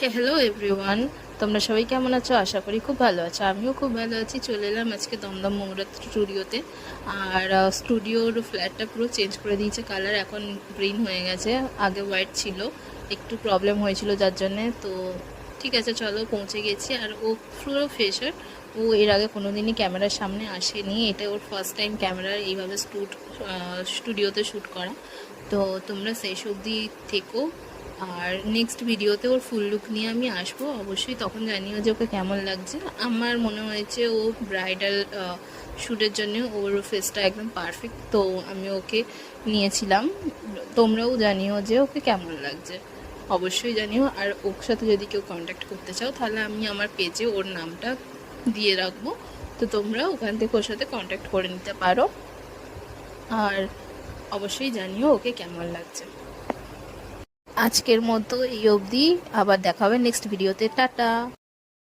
Hello everyone, তোমরা সবাই কেমন আছো? আশা করি খুব ভালো আছো। আমিও খুব ভালো আছি। চলে এলাম আজকে দমদম মৌরাত স্টুডিওতে। আর স্টুডিওর ফ্ল্যাটটা পুরো চেঞ্জ করে দিয়েছে, কালার এখন গ্রিন হয়ে গেছে, আগে হোয়াইট ছিল, একটু প্রবলেম হয়েছিল যার জন্যে। তো ঠিক আছে, চলো পৌঁছে গেছি। আর ও পুরো ফ্রেশার, ও এর আগে কোনো দিনই ক্যামেরার সামনে আসেনি, এটা ওর ফার্স্ট টাইম ক্যামেরার এইভাবে স্টুডিওতে শ্যুট করা। তো তোমরা শেষ অবধি থেকো, আর নেক্সট ভিডিওতে ওর ফুল লুক নিয়ে আমি আসবো অবশ্যই, তখন জানিও যে ওকে কেমন লাগছে। আমার মনে হয়েছে ও ব্রাইডাল শ্যুটের জন্য ওর ফেসটা একদম পারফেক্ট, তো আমি ওকে নিয়েছিলাম। তোমরাও জানিও যে ওকে কেমন লাগছে, অবশ্যই জানিও। আর ওর সাথে যদি কেউ কন্ট্যাক্ট করতে চাও তাহলে আমি আমার পেজে ওর নামটা দিয়ে রাখবো, তো তোমরা ওখান থেকে ওর সাথে কন্ট্যাক্ট করে নিতে পারো। আর অবশ্যই জানিও ওকে কেমন লাগছে। আজকের মতো এই অবধি, আবার দেখা হবে নেক্সট ভিডিওতে। টাটা।